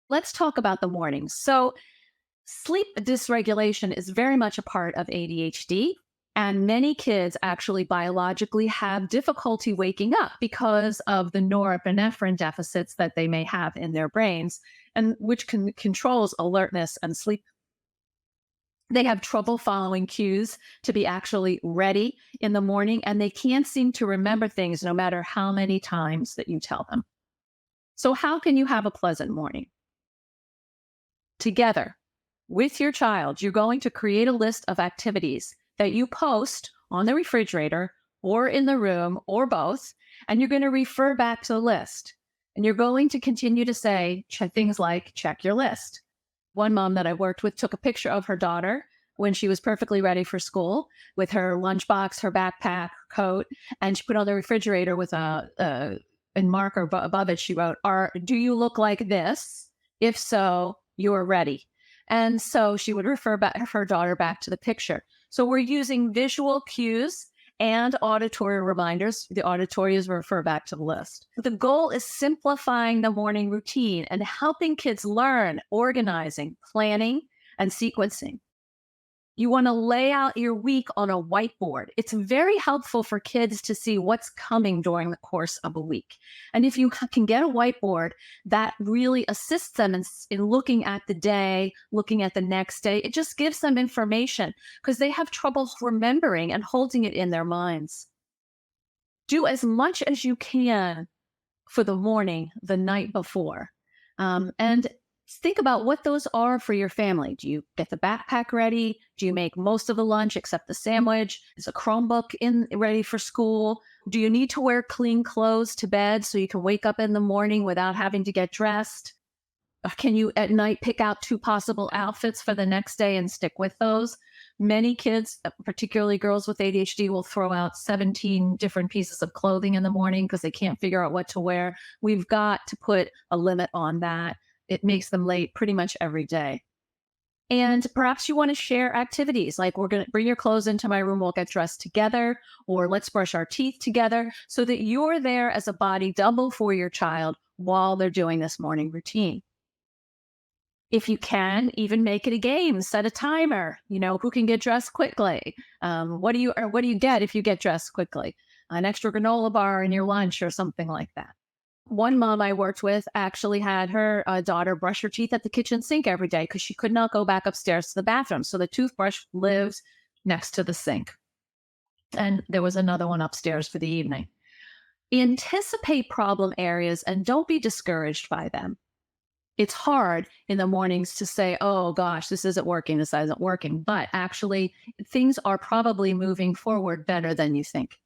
Let's talk about the mornings. So, sleep dysregulation is very much a part of ADHD. And many kids actually biologically have difficulty waking up because of the norepinephrine deficits that they may have in their brains, and which controls alertness and sleep. They have trouble following cues to be actually ready in the morning, and they can't seem to remember things no matter how many times that you tell them. So, how can you have a pleasant morning? Together with your child, you're going to create a list of activities that you post on the refrigerator or in the room or both, and you're going to refer back to the list. And you're going to continue to say things like, check your list. One mom that I worked with took a picture of her daughter when she was perfectly ready for school with her lunchbox, her backpack, her coat, and she put it on the refrigerator with a in marker above it. She wrote, "Do you look like this? If so, you're ready." And so she would refer back her daughter back to the picture. So we're using visual cues and auditory reminders. The auditory is refer back to the list. The goal is simplifying the morning routine and helping kids learn organizing, planning, and sequencing. You want to lay out your week on a whiteboard. It's very helpful for kids to see what's coming during the course of a week. And if you can get a whiteboard, that really assists them in looking at the day, looking at the next day. It just gives them information because they have trouble remembering and holding it in their minds. Do as much as you can for the morning the night before. And think about what those are for your family. Do you get the backpack ready? Do you make most of the lunch except the sandwich? Is a Chromebook in ready for school? Do you need to wear clean clothes to bed so you can wake up in the morning without having to get dressed? Can you at night pick out two possible outfits for the next day and stick with those? Many kids, particularly girls with ADHD, will throw out 17 different pieces of clothing in the morning because they can't figure out what to wear. We've got to put a limit on that. It makes them late pretty much every day. And perhaps you want to share activities like we're going to bring your clothes into my room, we'll get dressed together, or let's brush our teeth together so that you're there as a body double for your child while they're doing this morning routine. If you can, even make it a game, set a timer, who can get dressed quickly. What do you get if you get dressed quickly? An extra granola bar in your lunch or something like that. One mom I worked with actually had her daughter brush her teeth at the kitchen sink every day because she could not go back upstairs to the bathroom. So the toothbrush lived next to the sink. And there was another one upstairs for the evening. Anticipate problem areas and don't be discouraged by them. It's hard in the mornings to say, oh gosh, this isn't working, this isn't working. But actually, things are probably moving forward better than you think.